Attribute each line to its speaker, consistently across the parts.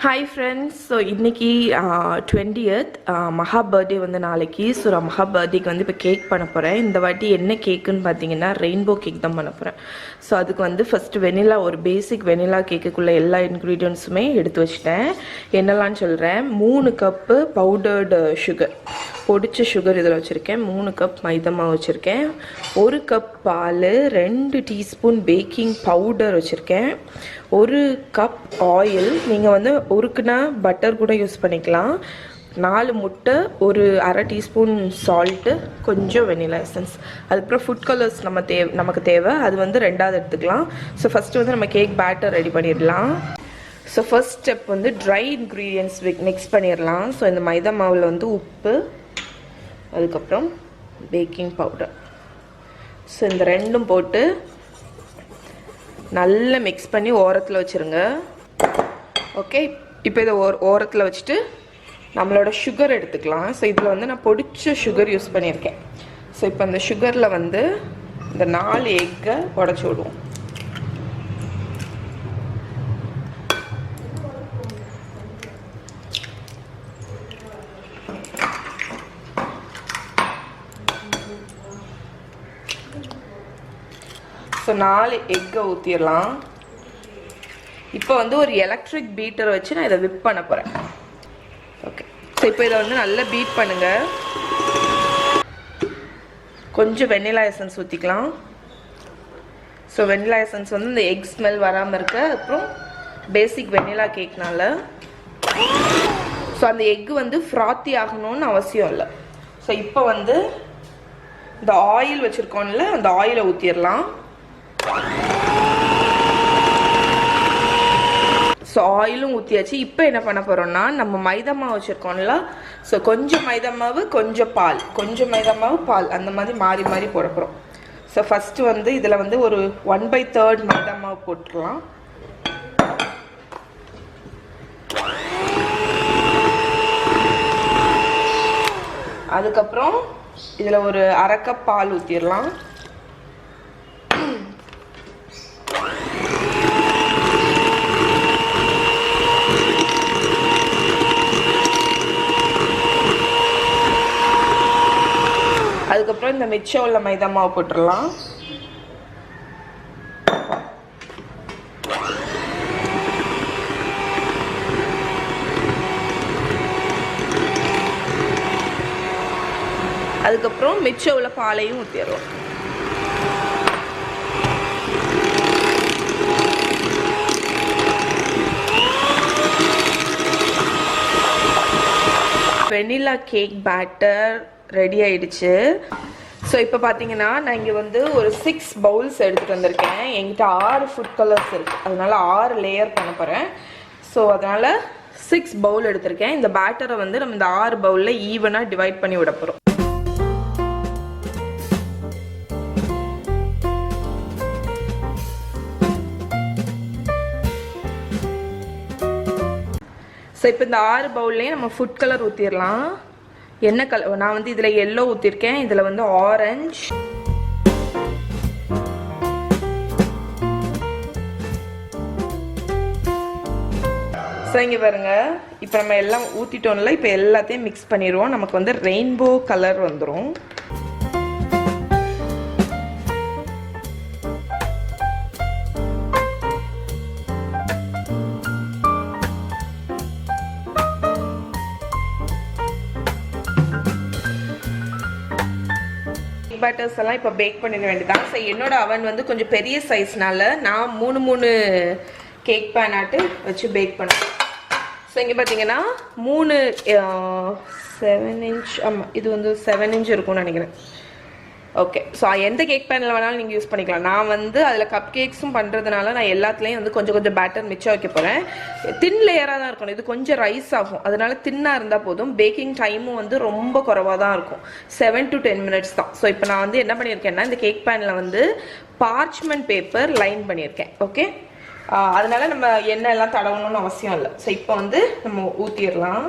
Speaker 1: Hi friends, so இன்னைக்கு 20th மகா birthday வந்து நாளைக்கு. ஸோ நான் மகா பர்த்டேக்கு வந்து இப்போ கேக் பண்ண போகிறேன். இந்த வாட்டி என்ன கேக்குன்னு பார்த்தீங்கன்னா ரெயின்போ கேக் தான் பண்ண போகிறேன். ஸோ அதுக்கு வந்து ஃபஸ்ட்டு வெனிலா, ஒரு பேசிக் வெனிலா கேக்குக்குள்ளே எல்லா இன்க்ரீடியன்ஸுமே எடுத்து வச்சுட்டேன். என்னெல்லாம்னு சொல்கிறேன். 3 கப்பு பவுடர்டு சுகர், பொடிச்ச சுகர் இதில் வச்சுருக்கேன். 3 கப் மைதா மாவு வச்சுருக்கேன். 1 கப் பால், 2 டீஸ்பூன் பேக்கிங் பவுடர் வச்சுருக்கேன். 1 கப் ஆயில், நீங்கள் வந்து உருக்குனா பட்டர் கூட யூஸ் பண்ணிக்கலாம். 4 முட்டை, ஒரு அரை டீஸ்பூன் சால்ட்டு, கொஞ்சம் வெனிலா எசன்ஸ். அதுக்கப்புறம் ஃபுட் கலர்ஸ் நமக்கு தேவை, அது வந்து 2வது எடுத்துக்கலாம். ஸோ ஃபஸ்ட்டு வந்து நம்ம கேக் பேட்டர் ரெடி பண்ணிடலாம். ஸோ ஃபர்ஸ்ட் ஸ்டெப் வந்து ட்ரை இன்க்ரீடியன்ட்ஸ் மிக்ஸ் பண்ணிடலாம். ஸோ இந்த மைதா மாவில் வந்து உப்பு, அதுக்கப்புறம் பேக்கிங் பவுடர், ஸோ இந்த ரெண்டும் போட்டு நல்லா மிக்ஸ் பண்ணி ஓரத்தில் வச்சுருங்க. ஓகே, இப்போ இதை ஓரத்தில் வச்சுட்டு நம்மளோட சுகர் எடுத்துக்கலாம். ஸோ இதில் வந்து நான் பொடிச்ச சுகர் யூஸ் பண்ணியிருக்கேன். ஸோ இப்போ அந்த சுகரில் வந்து இந்த 4 எக்கை உடச்சி விடுவோம். ஸோ 4 எக்கை ஊற்றிடலாம். இப்போ வந்து ஒரு எலக்ட்ரிக் பீட்டர் வச்சு நான் இதை விப் பண்ண போகிறேன். ஓகே, ஸோ இப்போ இதை வந்து நல்லா பீட் பண்ணுங்கள். கொஞ்சம் வெண்ணிலா எசன்ஸ் ஊற்றிக்கலாம். ஸோ வெண்ணிலா எசன்ஸ் வந்து இந்த எக் ஸ்மெல் வராமல் இருக்க, அப்புறம் பேசிக் வெண்ணிலா கேக்னால. ஸோ அந்த எக்கு வந்து ஃப்ராத்தி ஆகணும்னு அவசியம் இல்லை. ஸோ இப்போ வந்து இந்த ஆயில் வச்சுருக்கோம்ல, அந்த ஆயிலை ஊற்றிடலாம். ஸோ ஆயிலும் ஊற்றியாச்சு. இப்போ என்ன பண்ண போகிறோம்னா, நம்ம மைதா மாவு வச்சுருக்கோம்ல, ஸோ கொஞ்சம் மைதா மாவு, கொஞ்சம் பால், கொஞ்சம் மைதா மாவு, பால், அந்த மாதிரி மாறி மாறி போட போகிறோம். ஸோ ஃபஸ்ட்டு வந்து இதில் வந்து ஒரு 1/3 மைதா மாவு போட்டுடலாம். அதுக்கப்புறம் இதில் ஒரு அரை கப் பால் ஊற்றிடலாம். அதுக்கப்புறம் இந்த மிச்சம் உள்ள மைதா மாவு போட்டுடலாம். அதுக்கப்புறம் மிச்சம் உள்ள பாலையும் ஊற்றிடுறோம். வெனிலா கேக் பேட்டர் ரெடி ஆயிடுச்சு. ஸோ இப்போ பார்த்தீங்கன்னா நான் இங்கே வந்து ஒரு 6 பவுல்ஸ் எடுத்துகிட்டு வந்திருக்கேன். என்கிட்ட 6 ஃபுட் கலர்ஸ் இருக்குது, அதனால 6 லேயர் பண்ண போகிறேன். ஸோ அதனால் 6 பவுல் எடுத்திருக்கேன். இந்த பேட்டரை வந்து நம்ம இந்த 6 பவுலில் ஈவனாக டிவைட் பண்ணி விட போகிறோம். ஸோ இப்போ இந்த 6 பவுல்லையும் நம்ம ஃபுட் கலர் ஊற்றிடலாம். என்ன கலர்? நான் வந்து இதில் எல்லோ ஊற்றிருக்கேன், இதில் வந்து ஆரஞ்சு, ஸோ இங்கே பாருங்க. இப்போ நம்ம எல்லாம் ஊற்றிட்டோம்ல, இப்போ எல்லாத்தையும் மிக்ஸ் பண்ணிடுவோம். நமக்கு வந்து ரெயின்போ கலர் வந்துடும். பேட்டர்ஸ் எல்லாம் இப்போ பேக் பண்ணிட வேண்டியதான். ஸோ என்னோட அவன் வந்து கொஞ்சம் பெரிய சைஸ்னால நான் 3 கேக் பேன் ஆட்டு வச்சு பேக் பண்ணேன். ஸோ இங்கே பார்த்தீங்கன்னா 7 இன்ச், ஆமாம் இது வந்து 7 இன்ச் இருக்கும்னு நினைக்கிறேன். ஓகே, ஸோ எந்த கேக் பேனில் வேணாலும் நீங்கள் யூஸ் பண்ணிக்கலாம். நான் வந்து அதில் கப் கேக்ஸும் பண்ணுறதுனால நான் எல்லாத்துலேயும் வந்து கொஞ்சம் கொஞ்சம் பேட்டர் மிச்சம் வைக்க போகிறேன். தின் லேயராக தான் இருக்கணும், இது கொஞ்சம் ரைஸ் ஆகும், அதனால தின்னாக இருந்தால் போதும். பேக்கிங் டைமும் வந்து ரொம்ப குறைவாக தான் இருக்கும், 7 to 10 minutes தான். ஸோ இப்போ நான் வந்து என்ன பண்ணியிருக்கேன்னா, இந்த கேக் பேனில் வந்து பார்ச்மெண்ட் பேப்பர் லைன் பண்ணியிருக்கேன். ஓகே, அதனால நம்ம எண்ணெய் எல்லாம் தடவணும்னு அவசியம் இல்லை. ஸோ இப்போ வந்து நம்ம ஊற்றிடலாம்.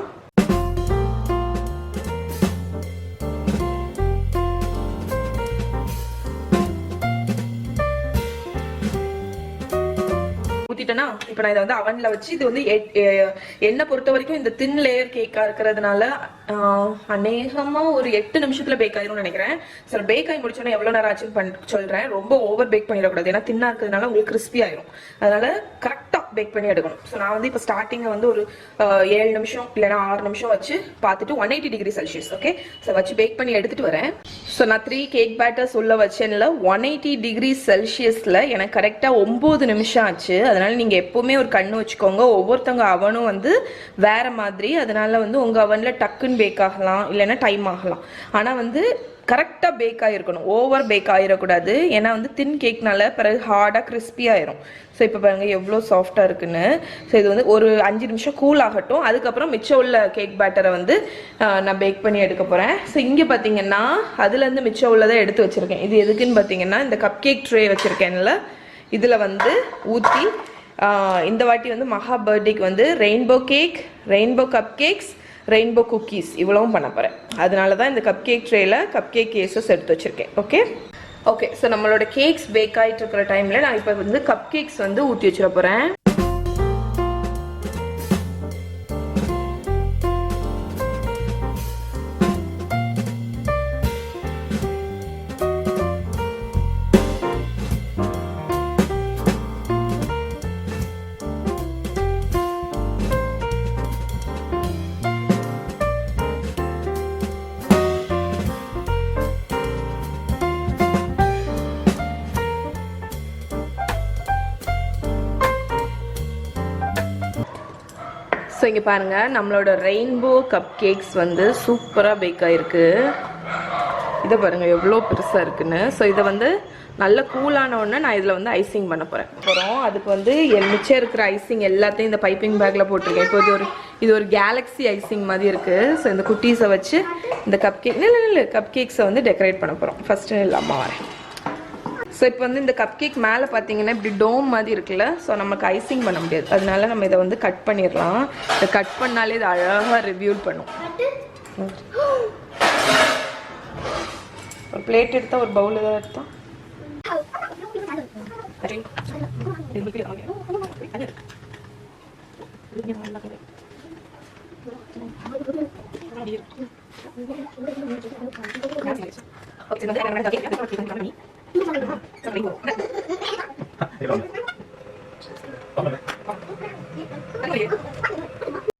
Speaker 1: ஊற்றிட்டேன்னா இப்போ நான் இதை வந்து அவனில் வச்சு இது வந்து என்னை பொறுத்த வரைக்கும் இந்த தின் லேயர் கேக்காக இருக்கிறதுனால அநேகமாக ஒரு 8 நிமிஷத்தில் பேக் ஆயிரும்னு நினைக்கிறேன். சார் பேக் ஆகி முடிச்சோன்னா எவ்வளோ நேரம் ஆச்சுன்னு சொல்கிறேன். ரொம்ப ஓவர் பேக் பண்ணிடக்கூடாது, ஏன்னா தின்னாக இருக்கிறதுனால உங்களுக்கு கிறிஸ்பி ஆயிரும். அதனால கரெக்டாக பேக் பண்ணி எடுக்கணும். ஸோ நான் வந்து இப்போ ஸ்டார்டிங்கில் வந்து ஒரு 7 நிமிஷம் இல்லைன்னா 6 நிமிஷம் வச்சு பார்த்துட்டு 180 டிகிரி செல்சியஸ் ஓகே ஸோ வச்சு பேக் பண்ணி எடுத்துகிட்டு வரேன். ஸோ நான் 3 கேக் பேட்டர்ஸ் உள்ள வச்சேன்ல 180 டிகிரி செல்சியஸில் எனக்கு கரெக்டாக 9 நிமிஷம் ஆச்சு. அதனால நீங்கள் எப்போவுமே ஒரு கண்ணு வச்சுக்கோங்க. ஒவ்வொருத்தவங்க அவனும் வந்து வேற மாதிரி, அதனால வந்து உங்கள் அவனில் டக்குன்னு பேக் ஆகலாம் இல்லைன்னா டைம் ஆகலாம். ஆனால் வந்து கரெக்டாக பேக் ஆகிருக்கணும், ஓவர் பேக் ஆகிடக்கூடாது. ஏன்னா வந்து தின் கேக்னால பிறகு ஹார்டாக கிறிஸ்பி ஆயிரும். ஸோ இப்போ பாருங்கள் எவ்வளோ சாஃப்டாக இருக்குன்னு. ஸோ இது வந்து ஒரு 5 நிமிஷம் கூல் ஆகட்டும். அதுக்கப்புறம் மிச்சம் உள்ள கேக் பேட்டரை வந்து நான் பேக் பண்ணி எடுக்க போகிறேன். ஸோ இங்கே பார்த்தீங்கன்னா அதுலேருந்து மிச்சம் உள்ளதை எடுத்து வச்சுருக்கேன். இது எதுக்குன்னு பார்த்தீங்கன்னா இந்த கப் கேக் ட்ரே வச்சுருக்கேன்ல, இதில் வந்து ஊற்றி இந்த வாட்டி வந்து மகா பர்த்டேக்கு வந்து rainbow cake, rainbow cupcakes, rainbow cookies இவ்வளவும் பண்ண போகிறேன். அதனால தான் இந்த கப் கேக் ட்ரேயில் கப் கேக் கேஸஸ் எடுத்து வச்சுருக்கேன். ஓகே ஸோ நம்மளோட கேக்ஸ் பேக் ஆகிட்டு இருக்கிற டைமில் நான் இப்போ வந்து கப் கேக்ஸ் வந்து ஊற்றி வச்சிட போகிறேன். ஸோ இங்கே பாருங்கள் நம்மளோட ரெயின்போ கப் கேக்ஸ் வந்து சூப்பராக பேக் ஆகிருக்கு. இதை பாருங்கள் எவ்வளோ பெருசாக இருக்குன்னு. ஸோ இதை வந்து நல்ல கூலான உடனே நான் இதில் வந்து ஐசிங் பண்ண போகிறேன். அதுக்கு வந்து மிச்சம் இருக்கிற ஐசிங் எல்லாத்தையும் இந்த பைப்பிங் பேக்கில் போட்டிருக்கேன். இப்போ இது ஒரு கேலக்ஸி ஐசிங் மாதிரி இருக்குது. ஸோ இந்த குட்டீஸை வச்சு இந்த கப் கேக் கப் கேக்ஸை வந்து டெக்கரேட் பண்ண போகிறோம். ஃபஸ்ட்டு இல்லாமல் வரேன். ஸோ இப்போ வந்து இந்த கப் கேக் மேலே பார்த்தீங்கன்னா இப்படி டோம் மாதிரி இருக்குல்ல, ஸோ நமக்கு ஐசிங் பண்ண முடியாது. அதனால நம்ம இதை வந்து கட் பண்ணிடலாம். இதை கட் பண்ணாலே இது அழகாக ரிவ்யூல் பண்ணும். ஒரு பிளேட் எடுத்தால் ஒரு பவுல் ஏதாவது எடுத்தோம்.